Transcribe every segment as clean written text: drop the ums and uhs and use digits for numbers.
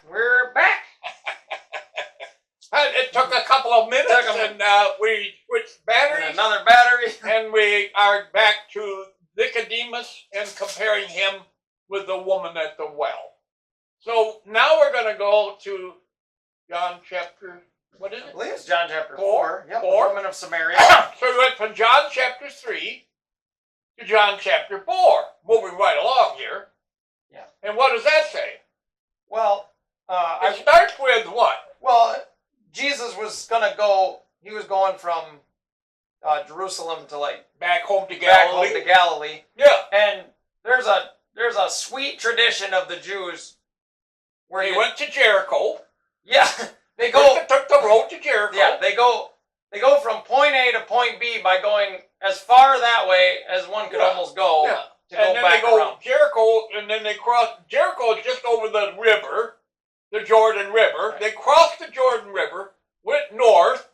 We're back. It took a couple of minutes, and we switched batteries. And another battery. And we are back to Nicodemus and comparing him with the woman at the well. So now we're going to go to John chapter, what is it? I believe it's John chapter 4. 4. Yep, 4. The woman of Samaria. So we went from John chapter 3 to John chapter 4. Moving right along here. Yeah. And what does that say? Well, it starts with what? Well, Jesus was going to go, he was going from Jerusalem to back home to Galilee. Yeah. And there's a sweet tradition of the Jews where they went to Jericho. Yeah. They took the road to Jericho. Yeah, they go from point A to point B by going as far that way as one could almost go. Yeah. And then they go Jericho, and then they cross. Jericho is just over the river, the Jordan River. Right. They crossed the Jordan River, went north,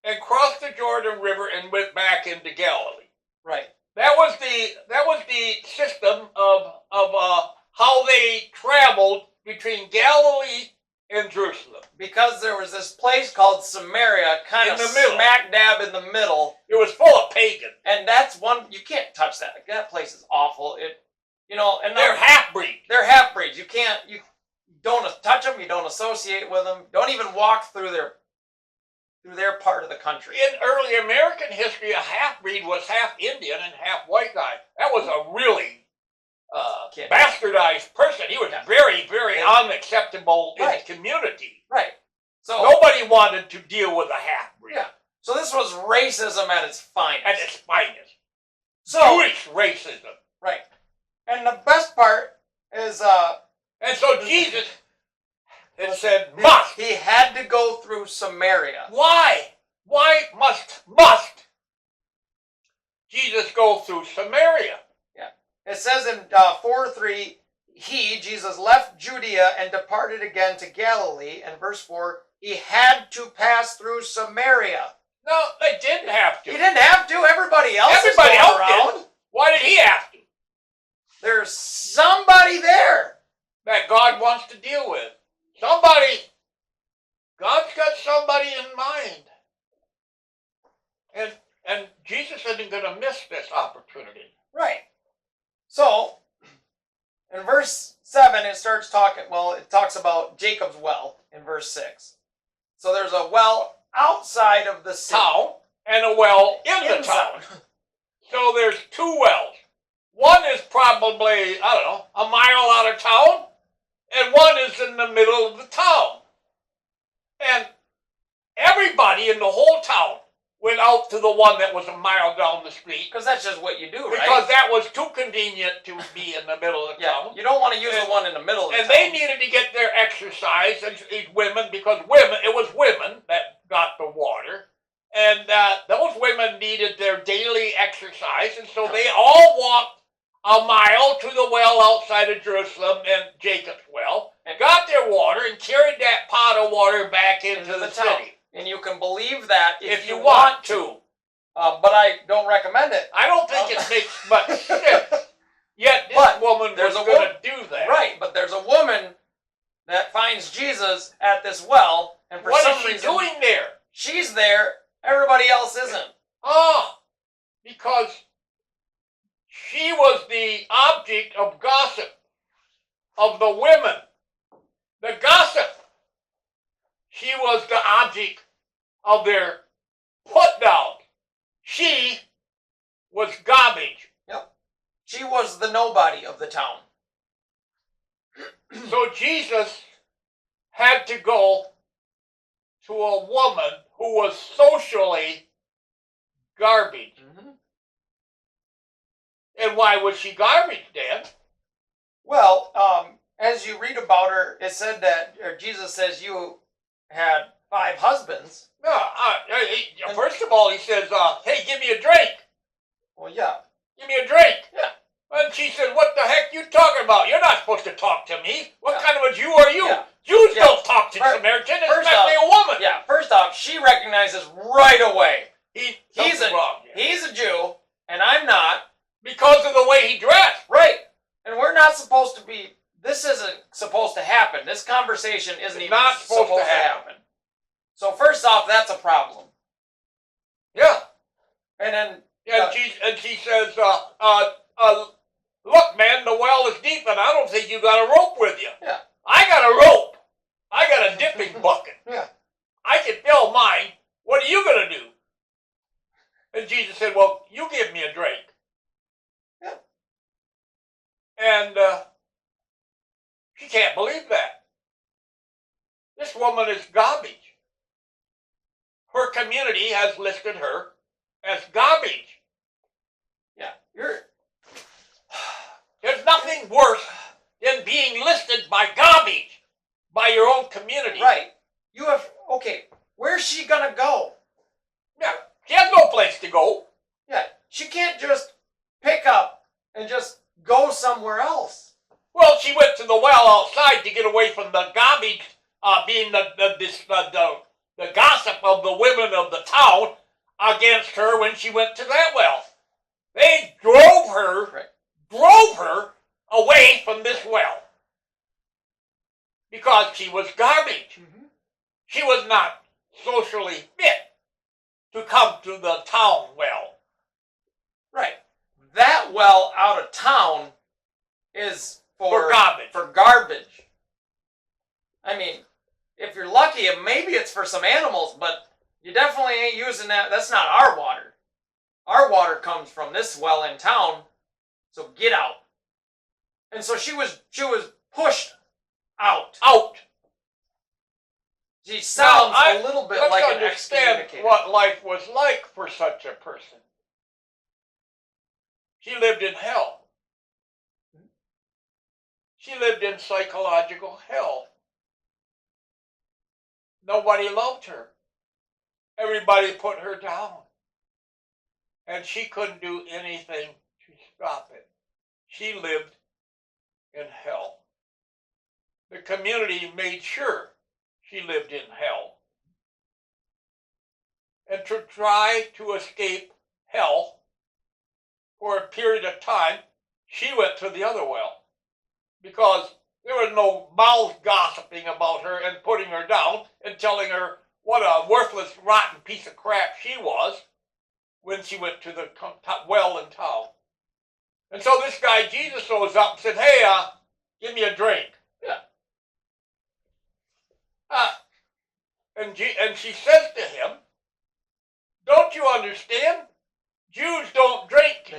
and crossed the Jordan River and went back into Galilee. Right. That was the system of how they traveled between Galilee and Jerusalem. Because there was this place called Samaria, kind of smack dab in the middle. It was full of pagans. And that's one, you can't touch that. That place is awful. And they're half-breeds. They're half-breeds. You don't touch them, you don't associate with them, don't even walk through their part of the country. In early American history, a half-breed was half Indian and half white guy. That was a really bastardized person. He was very, very unacceptable in the community. Right. So nobody wanted to deal with a half-breed. Yeah. So this was racism at its finest. At its finest. So, Jewish racism. Right. And the best part is and so Jesus had said must. He had to go through Samaria. Why? Why must Jesus go through Samaria? It says in 4:3, Jesus, left Judea and departed again to Galilee. And verse 4, he had to pass through Samaria. No, they didn't have to. He didn't have to. Everybody else around. Did. Why did he have to? There's somebody there that God wants to deal with. God's got somebody in mind. And Jesus isn't going to miss this opportunity. Right. So, in verse 7, it starts talking, it talks about Jacob's well in verse 6. So there's a well outside of the city. Town and a well in the town. So there's two wells. One is probably, a mile out of town, and one is in the middle of the town. And everybody in the whole town went out to the one that was a mile down the street. Because that's just what you do, right? Because that was too convenient to be in the middle of the town. You don't want to use the one in the middle of the town. And they needed to get their exercise, and these women, because it was women that got the water. And those women needed their daily exercise, and so they all walked a mile to the well outside of Jerusalem and Jacob's well, and got their water and carried that pot of water back into the city. And you can believe that if you want to. But I don't recommend it. I don't think it makes much sense. Yet this woman was going to do that. Right, but there's a woman that finds Jesus at this well, and for some reason... What is she doing there? She's there, everybody else isn't. Because she was the object of gossip of the women. The gossip. She was the object of their put down. She was garbage. Yep. She was the nobody of the town. So Jesus had to go to a woman who was socially garbage. Mm-hmm. And why was she garbage, Dan? Well, as you read about her, it said that Jesus says you had 5 husbands. No, first of all, he says, hey, give me a drink. Well, yeah. Give me a drink. Yeah. And she said, what the heck you talking about? You're not supposed to talk to me. What kind of a Jew are you? Yeah. Jews don't talk to Samaritans, especially a woman. Yeah, first off, she recognizes right away. He's a Jew, and I'm not. Because of the way he dressed. Right. And we're not supposed to be, this isn't supposed to happen. This conversation conversation isn't It's even not supposed to happen. So first off, that's a problem. Yeah. And then And she says, look, man, the well is deep, and I don't think you got a rope with you. Yeah. I got a rope. I got a dipping bucket. Yeah. I can fill mine. What are you going to do? And Jesus said, well, you give me a drink. Yeah. And she can't believe that. This woman is garbage. Her community has listed her as garbage. Yeah. There's nothing worse than being listed by garbage by your own community. Right. Okay, where's she gonna go? Yeah. She has no place to go. Yeah. She can't just pick up and just go somewhere else. Well, she went to the well outside to get away from the garbage, being the gossip of the women of the town against her when she went to that well. They drove her away from this well because she was garbage. Mm-hmm. She was not socially fit to come to the town well. Right. That well out of town is for garbage. For garbage. I mean, if you're lucky, maybe it's for some animals, but you definitely ain't using that. That's not our water. Our water comes from this well in town, so get out. And so she was pushed out. She sounds a little bit like an excommunicated. What life was like for such a person. She lived in hell. She lived in psychological hell. Nobody loved her. Everybody put her down. And she couldn't do anything to stop it. She lived in hell. The community made sure she lived in hell. And to try to escape hell for a period of time, she went to the other well. Because there was no mouth gossiping about her and putting her down and telling her what a worthless, rotten piece of crap she was when she went to the well in town. And so this guy, Jesus, shows up and said, hey, give me a drink. Yeah. And she says to him, don't you understand? Jews don't drink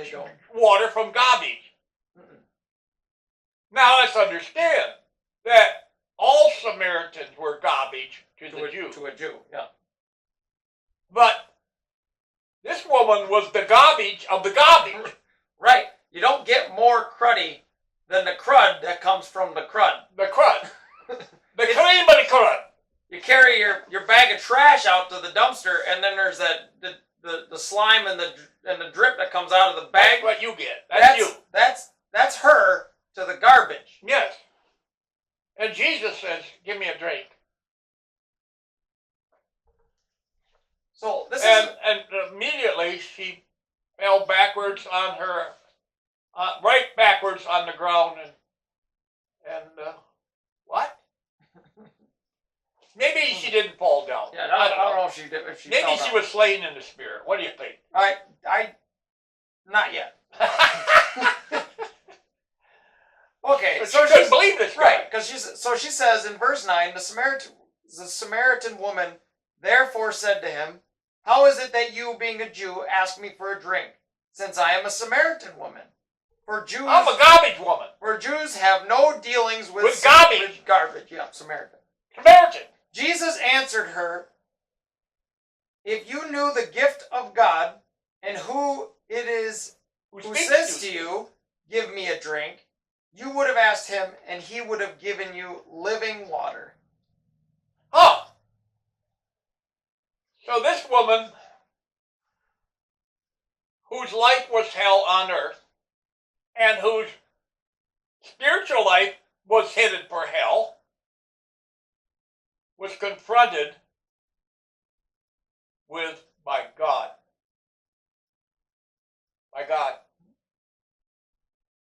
water from garbage. Mm-mm. Now let's understand that all Samaritans were garbage to the Jew. To a Jew, yeah. But this woman was the garbage of the garbage. Right. You don't get more cruddy than the crud that comes from the crud. The crud. The cream of the crud. You carry your bag of trash out to the dumpster, and then there's the slime and the drip that comes out of the bag. That's what you get. That's you. That's her to the garbage. Yes. And Jesus says, give me a drink. So this and immediately she fell backwards on her, right backwards on the ground, and what? Maybe she didn't fall down. Yeah, I don't know if she did. If she maybe fell she down. was slain in the spirit. What do you think? Not yet. Okay, but so she couldn't believe this, right? Because she says in verse 9, the Samaritan woman therefore said to him, "How is it that you, being a Jew, ask me for a drink, since I am a Samaritan woman? For Jews, I'm a garbage woman. For Jews have no dealings with garbage. With garbage, yeah, Samaritan. Jesus answered her, if you knew the gift of God and who it is who says to you, give me a drink, you would have asked him and he would have given you living water." Huh. So this woman, whose life was hell on earth, and whose spiritual life was headed for hell, was confronted with by God. By God.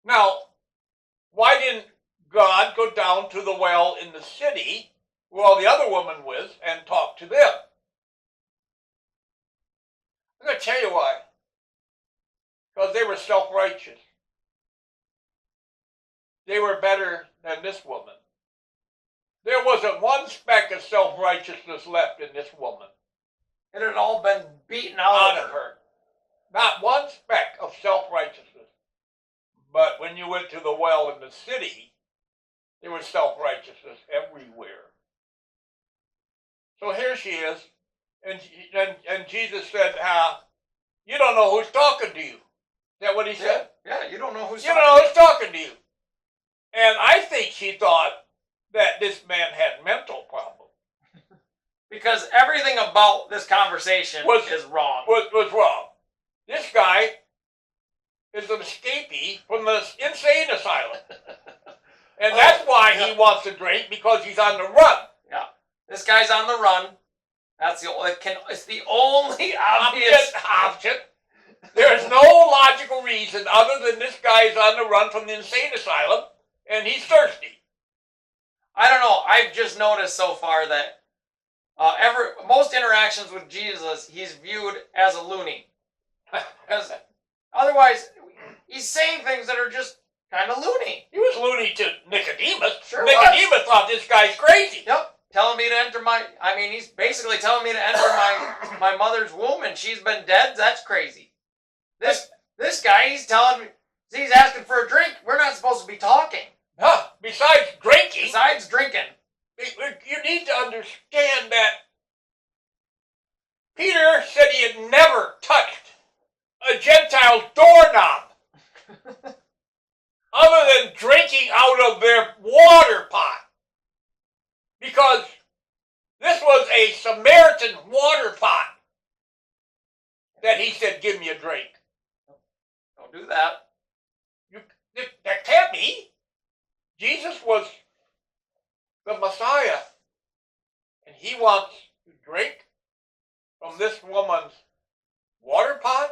Now, why didn't God go down to the well in the city where all the other women was and talk to them? I'm going to tell you why. Because they were self-righteous. They were better than this woman. There wasn't one speck of self-righteousness left in this woman. It had all been beaten out of her. Not one speck of self-righteousness. But when you went to the well in the city, there was self-righteousness everywhere. So here she is, and Jesus said, you don't know who's talking to you. Is that what he said? Yeah, you don't know who's you don't know who's talking to you. And I think she thought that this man had mental problems. Because everything about this conversation is wrong. Was wrong. This guy is an escapee from the insane asylum. And that's why he wants to drink, because he's on the run. Yeah. This guy's on the run. It's the only obvious option. There's no logical reason other than this guy is on the run from the insane asylum and he's thirsty. I don't know. I've just noticed so far that most interactions with Jesus, he's viewed as a loony. Because otherwise, he's saying things that are just kind of loony. He was loony to Nicodemus. Sure Nicodemus thought this guy's crazy. Yep. Telling me to enter he's basically telling me to enter my mother's womb and she's been dead. That's crazy. This guy, he's asking for a drink. We're not supposed to be talking. Huh. Besides drinking, you need to understand that Peter said he had never touched a Gentile doorknob other than drinking out of their water pot. Because this was a Samaritan water pot that he said, give me a drink. Don't do that. That can't be. Jesus was the Messiah. And he wants to drink from this woman's water pot?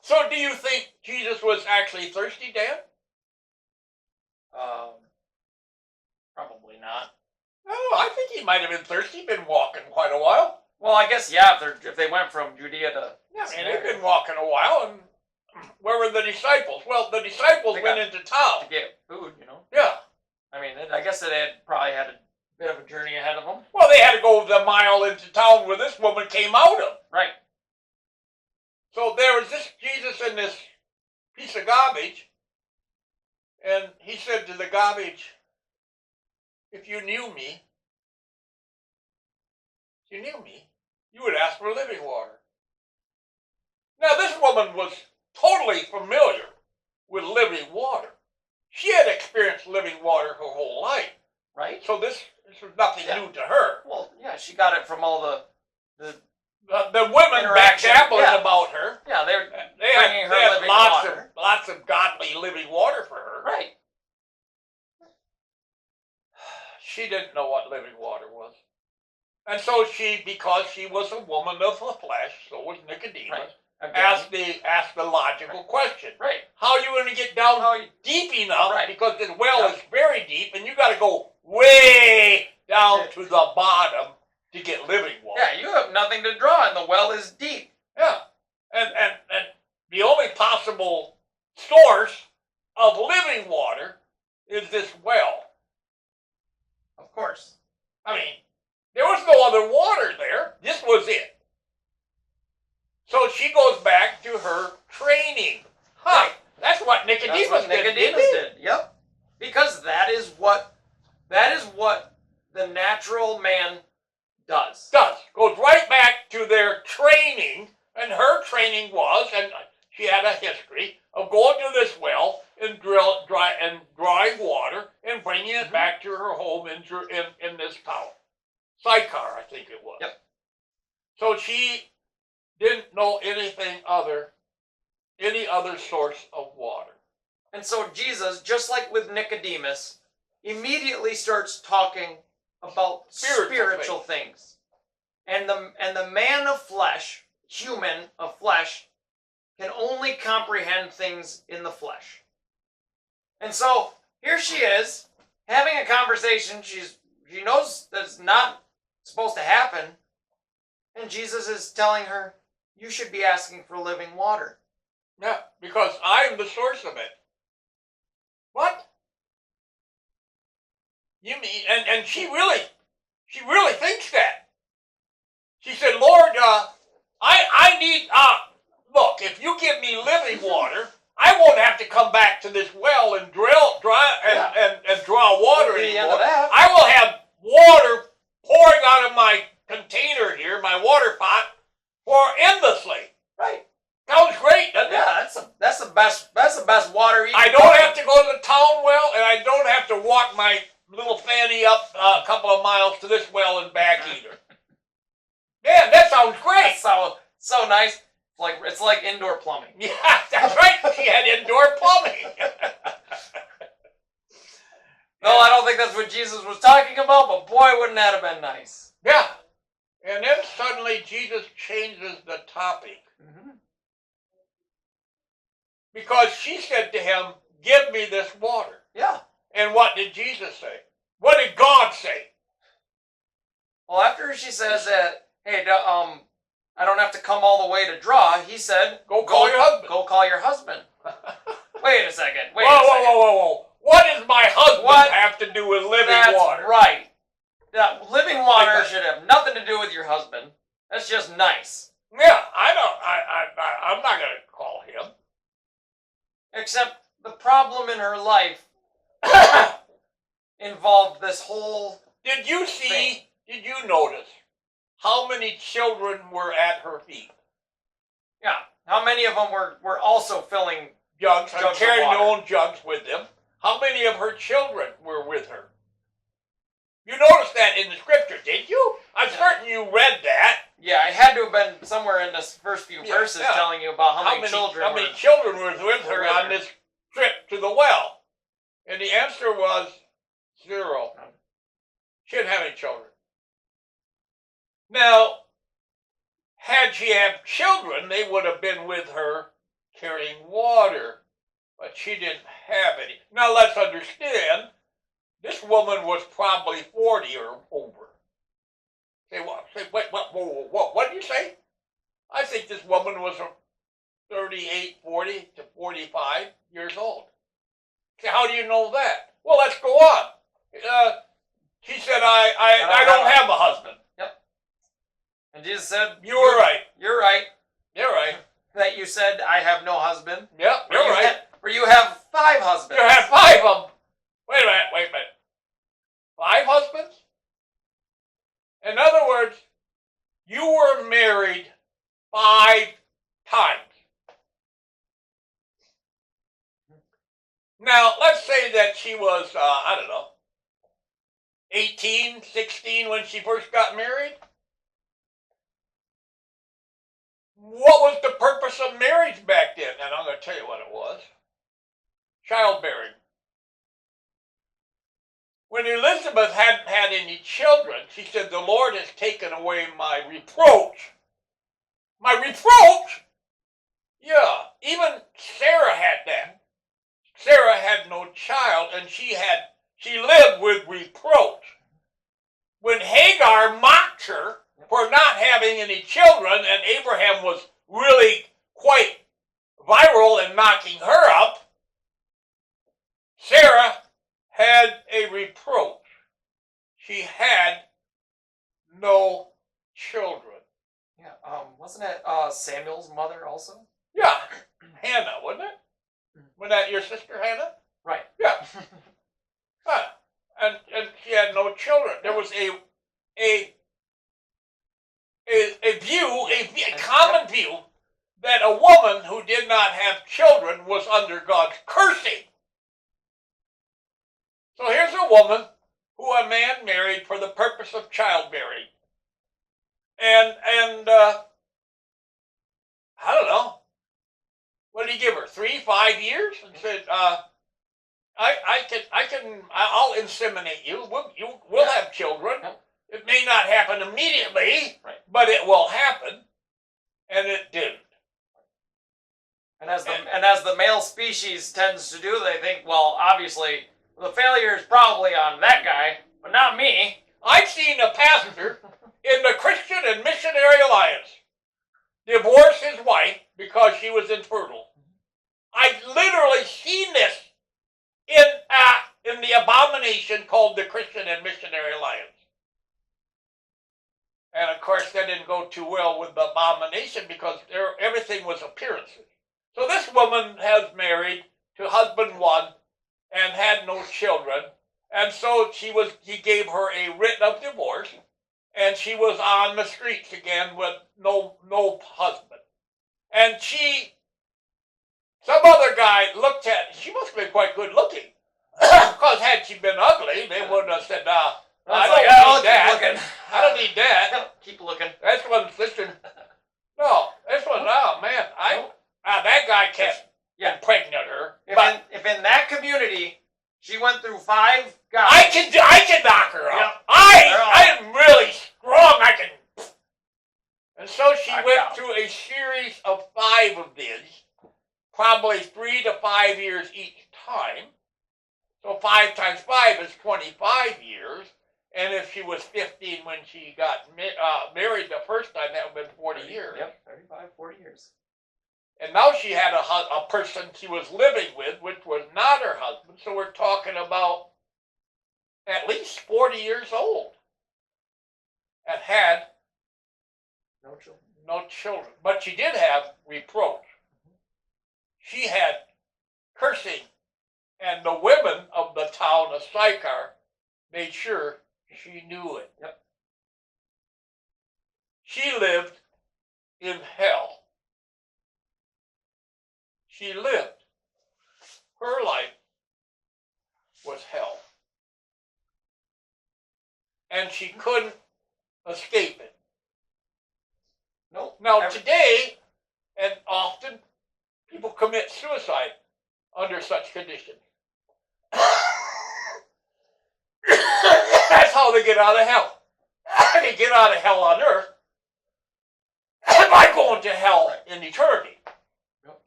So do you think Jesus was actually thirsty, Dan? Probably not. Oh, I think he might have been thirsty. He'd been walking quite a while. Well, I guess, yeah, if they went from Judea to... Yeah, and they've been walking a while, and where were the disciples? Well, the disciples went into town. To get food, Yeah. I mean, I guess they probably had a bit of a journey ahead of them. Well, they had to go the mile into town where this woman came out of. Right. So there was this Jesus in this piece of garbage, and he said to the garbage, if you knew me, you would ask for living water. Now, this woman was totally familiar with living water. She had experienced living water her whole life. Right. So this was nothing new to her. Well, yeah, she got it from all the women backgabbling about her. Yeah, they had lots of godly living water for her. Right. She didn't know what living water was. And so because she was a woman of the flesh, so was Nicodemus, asked the logical question. Right. How are you going to get down deep enough? Right. Because this well is very deep, and you got to go way down to the bottom to get living water. Yeah, you have nothing to draw, and the well is deep. Yeah. And the only possible source of living water is this well. Of course. I mean, there was no other water there. This was it. So she goes back to her training. Huh. That's what Nicodemus did. Yep. Because that is what the natural man does. Goes right back to their training, and her training was, and she had a history of going to this well and drawing water and bringing it back to her home in this town. Sychar, I think it was. Yep. So she didn't know any other source of water. And so Jesus, just like with Nicodemus, immediately starts talking about spiritual things. And the man of flesh, human of flesh, can only comprehend things in the flesh. And so here she is having a conversation. She knows that's not supposed to happen. And Jesus is telling her, you should be asking for living water. Yeah, because I'm the source of it. What? You mean, and she really thinks that. She said, Lord, I need, look, if you give me living water, I won't have to come back to this well and draw water anymore. I will have water pouring out of my container here, my water pot, for endlessly. Right. Sounds great, doesn't it? Yeah, that's the best water you can I don't have to go to the town well, and I don't have to walk my little fanny up a couple of miles to this well and back either. Man, that sounds great. That's so nice. It's like indoor plumbing. Yeah, that's right. She had indoor plumbing. No, I don't think that's what Jesus was talking about, but boy, wouldn't that have been nice. Yeah. And then suddenly Jesus changes the topic. Mm-hmm. Because she said to him, give me this water. Yeah. And what did Jesus say? What did God say? Well, after she says that, hey, I don't have to come all the way to draw, he said, Go call your husband. Go call your husband. Wait a second. Whoa. What does my husband have to do with living water? That's right. Now, living water should have nothing to do with your husband. That's just nice. Yeah, I'm not going to call him. Except the problem in her life involved this whole Did you notice how many children were at her feet? Yeah. How many of them were also filling jugs and carrying of water. their own jugs with them? How many of her children were with her? You noticed that in the scripture, did you? I'm certain you read that. Yeah, it had to have been somewhere in the first few verses telling you about how many children were with her on this trip to the well. And the answer was 0. She didn't have any children. Now, had she had children, they would have been with her carrying water. But she didn't have any. Now, let's understand, this woman was probably 40 or over. Say what? What did you say? I think this woman was 38, 40 to 45 years old. Say, how do you know that? Well, let's go on. She said, I don't have a husband. Yep. And Jesus said, You're right. You're right. You're right. That you said, I have no husband. Yep, you're right. Where you have 5 husbands. You have 5 of them. Wait a minute. 5 husbands? In other words, you were married 5 times. Now, let's say that she was, 18, 16 when she first got married. What was the purpose of marriage back then? And I'm going to tell you what it was. Childbearing. When Elizabeth hadn't had any children, she said, the Lord has taken away my reproach. My reproach? Yeah, even Sarah had that. Sarah had no child, and she lived with reproach. When Hagar mocked her for not having any children, and Abraham was really quite viral in knocking her up, Sarah had a reproach. She had no children. Yeah, wasn't it Samuel's mother also? Yeah, Hannah, wasn't it? Was that your sister Hannah? Right. Yeah. And she had no children. There was a common view that a woman who did not have children was under God's cursing. So here's a woman who a man married for the purpose of childbearing. And I don't know. What did he give her? 3, 5 years? And said, I'll inseminate you. We'll have children. It may not happen immediately, but it will happen. And it didn't. And as the male species tends to do, they think, well, obviously the failure is probably on that guy, but not me. I've seen a pastor in the Christian and Missionary Alliance divorce his wife because she was infertile. I've literally seen this in the abomination called the Christian and Missionary Alliance. And of course, that didn't go too well with the abomination because everything was appearances. So this woman has married to husband one and had no children. And so he gave her a writ of divorce, and she was on the streets again with no husband. And some other guy looked at, she must have been quite good looking. Because had she been ugly, they wouldn't have said, I don't need that. I don't need that. Keep looking. This one's listening. No, this one, oh man, that guy can't impregnate her. If in that community she went through 5 guys, I can knock her up. I am really strong. I can. And so she went through a series of 5 of these, probably 3 to 5 years each time. So 5 times 5 is 25 years. And if she was 15 when she got married the first time, that would have been 40 years. Yep, 35, 40 years. And now she had a person she was living with, which was not her husband. So we're talking about at least 40 years old. And had no children. No children. But she did have reproach. She had cursing. And the women of the town of Sychar made sure she knew it. Yep. She lived in hell. She lived. Her life was hell. And she couldn't escape it. Nope. Now today, and often, people commit suicide under such conditions. That's how they get out of hell. They get out of hell on earth by going to hell in eternity.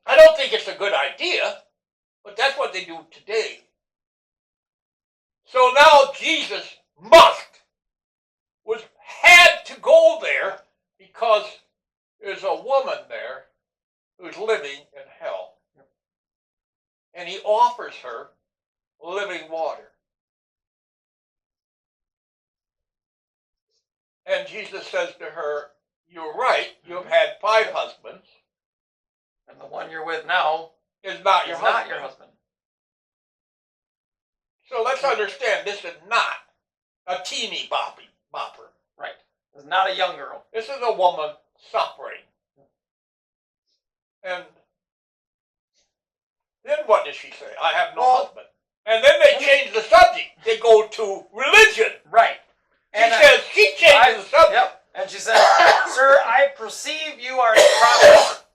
I don't think it's a good idea, but that's what they do today. So now Jesus had to go there because there's a woman there who's living in hell. And he offers her living water. And Jesus says to her, you're right, you've had 5 husbands. And the one you're with now is not your husband. Not your husband. So let's understand, this is not a teeny bopper. Right. It's not a young girl. This is a woman suffering. And then what does she say? I have no husband. And then they change the subject. They go to religion. Right. She changes the subject. Yep. And she says, sir, I perceive you are a prophet.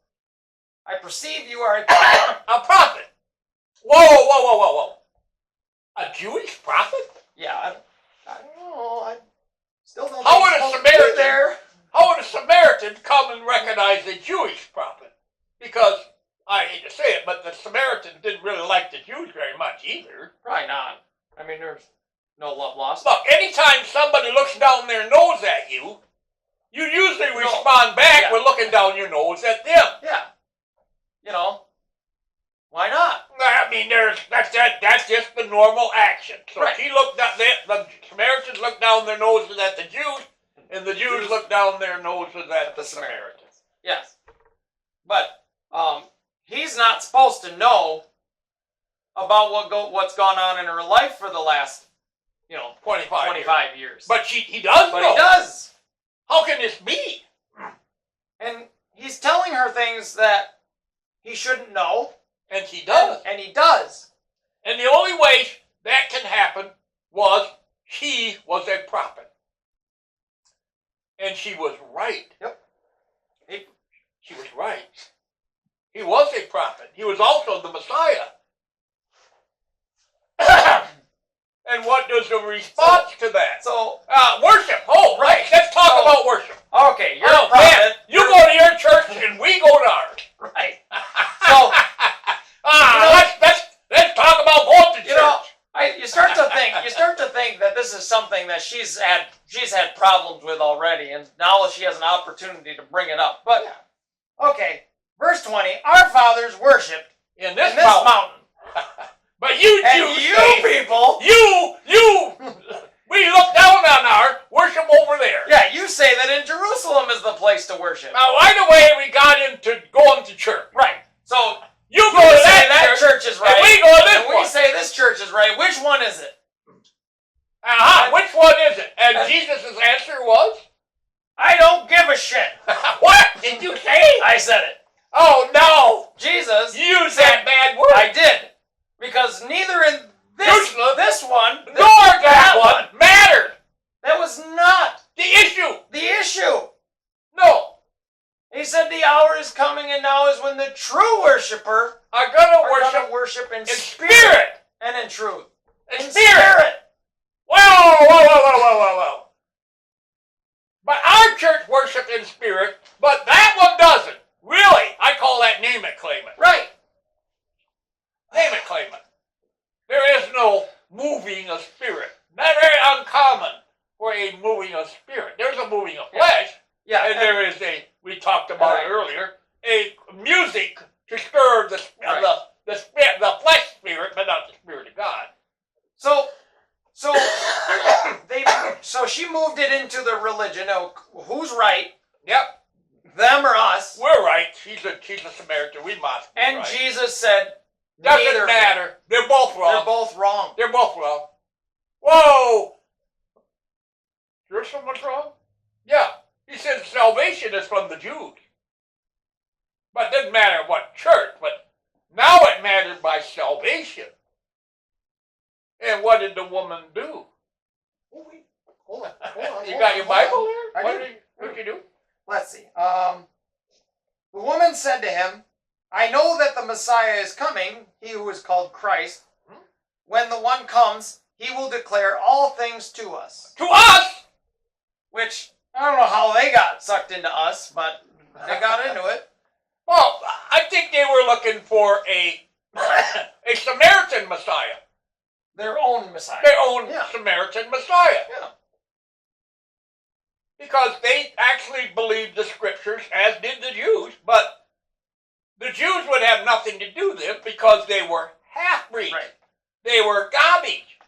I perceive you are a prophet. A prophet. Whoa. A Jewish prophet? Yeah, I don't know. I still don't How would a Samaritan come and recognize a Jewish prophet? Because, I hate to say it, but the Samaritans didn't really like the Jews very much either. Probably not. I mean, there's no love lost. Look, anytime somebody looks down their nose at you, you usually respond back with looking down your nose at them. Yeah. You know, why not? I mean, that's just the normal action. So she looked down, the Samaritans looked down their noses at the Jews, and the Jews looked down their noses at the Samaritans. Yes. But he's not supposed to know about what's gone on in her life for the last, 25 years. But he does know. But he does. How can this be? And he's telling her things that he shouldn't know. And he does. And he does. And the only way that can happen was he was a prophet. And she was right. Yep. She was right. He was a prophet. He was also the Messiah. And what does the response to that? So, worship. Oh, right. Let's talk about worship. Okay, you're a prophet. You go to your church and we go to ours. Right. So let's talk about going to church. you know, you start to think that this is something that she's had problems with already, and now she has an opportunity to bring it up. But okay, verse 20: Our fathers worshipped in this mountain. But you And Jews you say, people, we look down on our worship over there. yeah, you say that in Jerusalem is the place to worship. Now, right away, we got into going to church. Right. So You you go to say that church is right, and we go to this and we one. say this church is right. Which one is it? Which one is it? And Jesus' answer was, I don't give a shit. what did you say? I said it. Oh, no. Jesus You used said that bad word. I did. Because neither in this one, nor that one mattered. that was not The issue. the issue. No. He said the hour is coming and now is when the true worshiper I'm going to are worship going to worship in in spirit spirit. and in truth. In spirit. Whoa. But our church worships in spirit, but that one doesn't. Really, I call that name it, claim it. Right. Name it, claim it. There is no moving of spirit. Not very uncommon for a moving of spirit. There's a moving of flesh, Yeah. and there is we talked about it earlier, a music to stir the flesh spirit, but not the spirit of God. So she moved it into the religion. Now, who's right? Yep, Them or us? we're right. She's a Samaritan. We must be And right. Jesus said, Doesn't neither matter. They're both wrong. They're both wrong. They're both wrong. Whoa! Jerusalem was wrong? Yeah. He said salvation is from the Jews. But it didn't matter what church, but now it mattered by salvation. And what did the woman do? Hold on. You got your Bible there? I What did you do? Let's see. The woman said to him, I know that the Messiah is coming, he who is called Christ. When the one comes, he will declare all things to us. To us! Which, I don't know how they got sucked into us, but they got into it. Well, I think they were looking for a Samaritan Messiah. Their own Messiah. Their own Yeah. Samaritan Messiah. Yeah. Because they actually believed the scriptures, as did the Jews, but the Jews would have nothing to do with it because they were half-breeds. Right. They were garbage.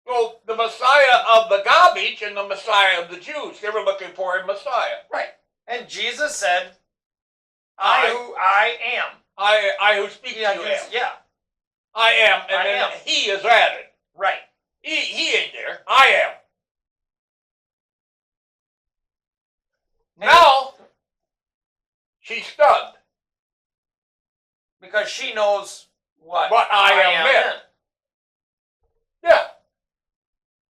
So the Messiah of the garbage and the Messiah of the Jews, they were looking for a Messiah. Right. And Jesus said, I who I am. I who speak to you am. Yeah. I am, and I then am. he is added. Right. He ain't there. I am. Now, she's stunned. Because she knows what I am meant. Yeah.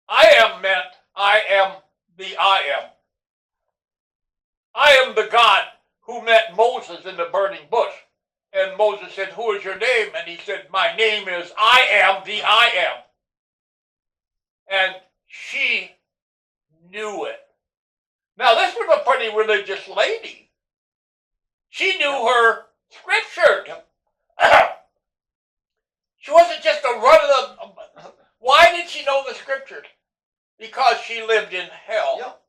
I am meant. I am the I am. I am the God who met Moses in the burning bush. And Moses said, who is your name? And he said, my name is I am the I am. And she knew it. Now, this was a pretty religious lady. She knew her scripture. She wasn't just a run-of-the... Why did she know the scriptures? Because she lived in hell. Yep.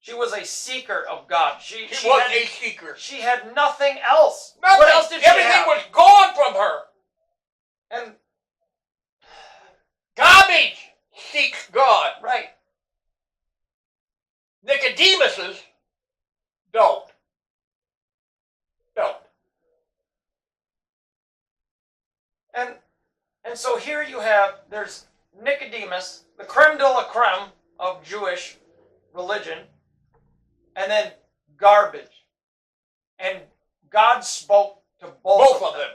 She was a seeker of God. She was had, a seeker. She had nothing else. Nothing. What else did she Everything have? was gone from her. And garbage seeks God. right. Nicodemuses don't. And so here you have, there's Nicodemus, the creme de la creme of Jewish religion, and then garbage. And God spoke to both of them.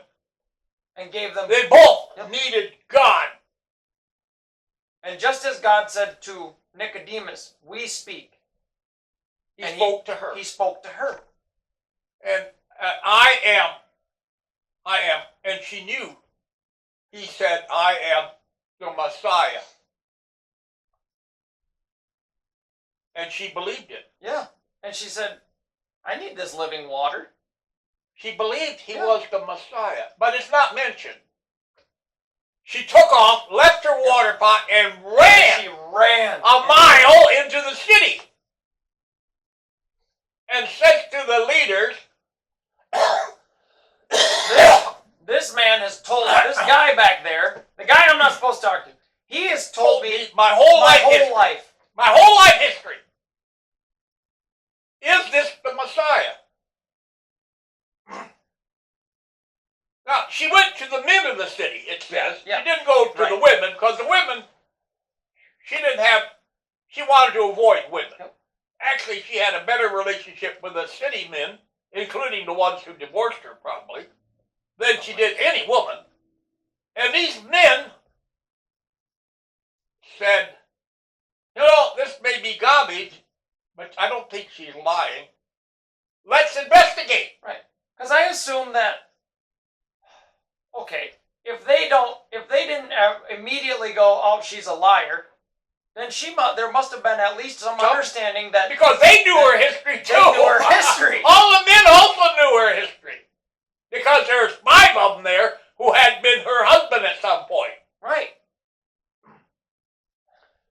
And gave them... They both needed God. And just as God said to Nicodemus, we speak. He spoke to her. He spoke to her. And I am. And she knew. He said, I am the Messiah. And she believed it. Yeah. And she said, I need this living water. She believed he Yeah. was the Messiah, but it's not mentioned. She took off, left her water pot, and ran She ran a mile into the city. And says to the leaders, This man has told this guy back there, the guy I'm not supposed to talk to, he has told me my whole life history. Is this the Messiah? Now, she went to the men of the city, it says. Yeah. She didn't go to the women, because the women, she wanted to avoid women. Yep. Actually, she had a better relationship with the city men, including the ones who divorced her, probably, than she did any woman. And these men said, this may be garbage, but I don't think she's lying. Let's investigate. Right. Because I assume that, okay, if they didn't immediately go, oh, she's a liar, then there must have been at least some understanding that... Because they knew her history, too. They knew her history. All the men also knew her history. Because there's 5 of them there who had been her husband at some point. Right.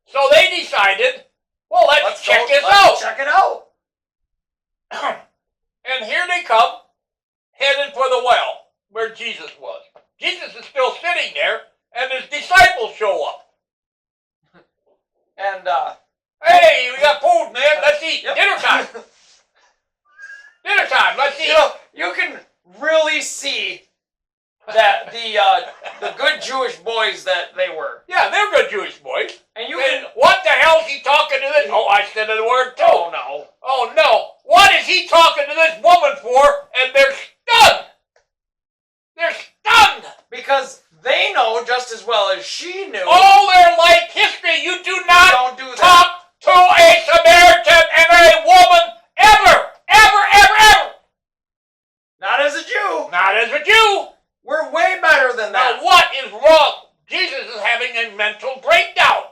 So they decided, well, let's check this let's out. Check it out. And here they come, headed for the well, where Jesus was. Jesus is still sitting there, and his disciples show up. And, hey, we got food, man. Let's eat. Yep. Dinner time. Dinner time. Let's eat. You can really see that the good Jewish boys that they were. Yeah, they're good Jewish boys. And what the hell is he talking to this? Oh, I said the word too. Oh, no. Oh, no. What is he talking to this woman for? And they're stunned. They're stunned. Because they know just as well as she knew. All their life history, you do not Don't do that. talk to a Samaritan and a woman ever. Ever, ever, ever. Not as a Jew. Not as a Jew. We're way better than that. Now, what is wrong? Jesus is having a mental breakdown.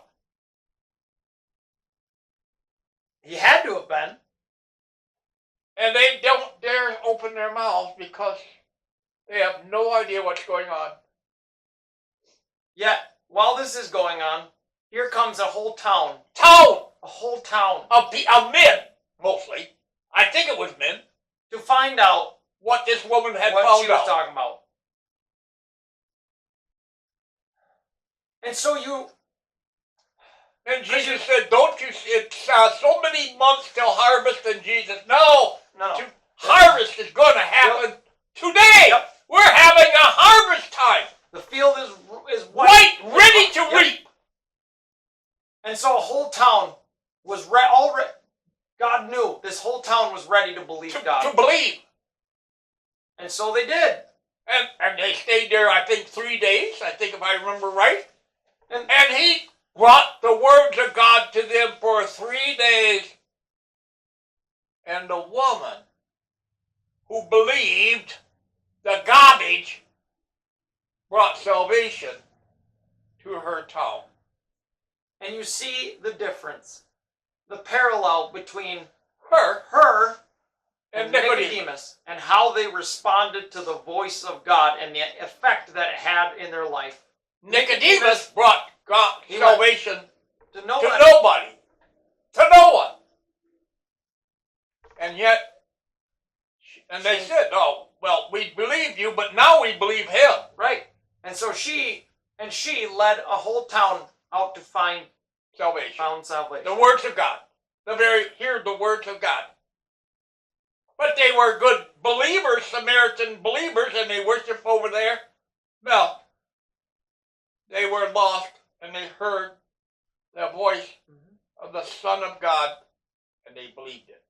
He had to have been. And they don't dare open their mouths because they have no idea what's going on. Yet, while this is going on, here comes a whole town. A whole town. Of men, mostly. I think it was men. To find out what this woman had what found she was out. talking about. And so And Jesus said, don't you see, it's so many months till harvest, and Jesus, no. Harvest is going to happen today. Yep. We're having a harvest time. The field is white, ready to reap. And so a whole town was already. God knew this whole town was ready to believe God. To believe. And so they did. And they stayed there, I think, 3 days, I think if I remember right. And he brought the words of God to them for 3 days. And the woman who believed the garbage brought salvation to her town. And you see the difference, the parallel between her and Nicodemus, and how they responded to the voice of God and the effect that it had in their life. Nicodemus brought God salvation to nobody. To no one. And yet, and they said, oh, well, we believed you, but now we believe him. Right. And so she led a whole town out to find salvation. Found salvation. The words of God. Hear the words of God. But they were good believers, Samaritan believers, and they worshiped over there. No. They were lost, and they heard the voice of the Son of God, and they believed it.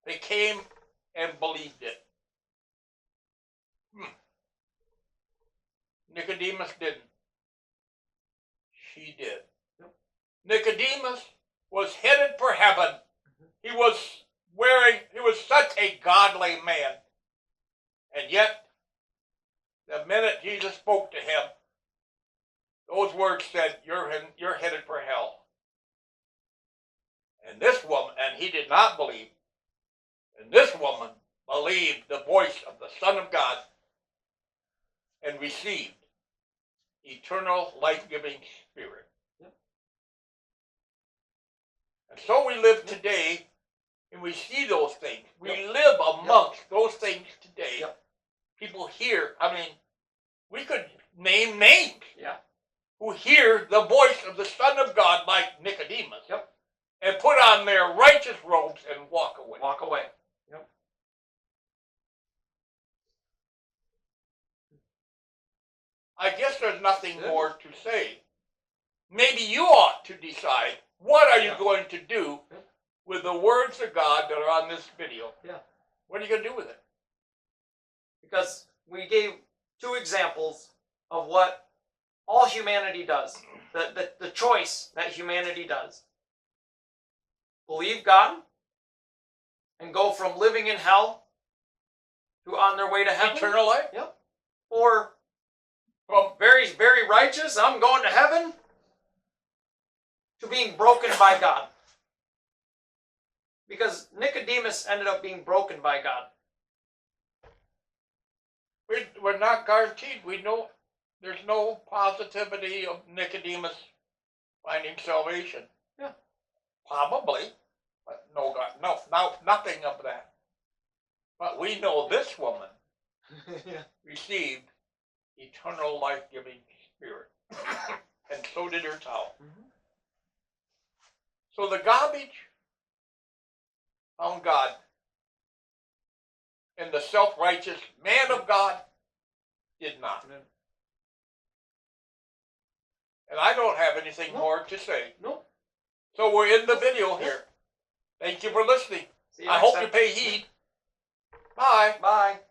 They came and believed it. Nicodemus didn't. She did. Nicodemus was headed for heaven. He was such a godly man. And yet, the minute Jesus spoke to him, those words said, you're headed for hell. And this woman, and he did not believe. And this woman believed the voice of the Son of God and received eternal life-giving Spirit. Yep. And so we live today, and we see those things. We Yep. live amongst those things today. Yep. People hear, I mean, we could name names Yeah. who hear the voice of the Son of God like Nicodemus. Yep. And put on their righteous robes and walk away. Walk away. Yep. I guess there's nothing Good. more to say. Maybe you ought to decide what are you Yeah. going to do Yeah. with the words of God that are on this video. Yeah. What are you going to do with it? Because we gave 2 examples of what all humanity does. The choice that humanity does. Believe God and go from living in hell to on their way to heaven. Eternal life? Yep. Or From very, very righteous, I'm going to heaven, to being broken by God. Because Nicodemus ended up being broken by God. we're not guaranteed. We know there's no positivity of Nicodemus finding salvation. Yeah. Probably. But no, nothing of that. But we know this woman Yeah. received eternal life-giving Spirit. And so did her towel. Mhm. So the garbage found God. And the self-righteous man of God did not. Amen. And I don't have anything No. more to say. Nope. So we're in the video here. Thank you for listening. See you I next hope time. you pay heed. Bye. Bye.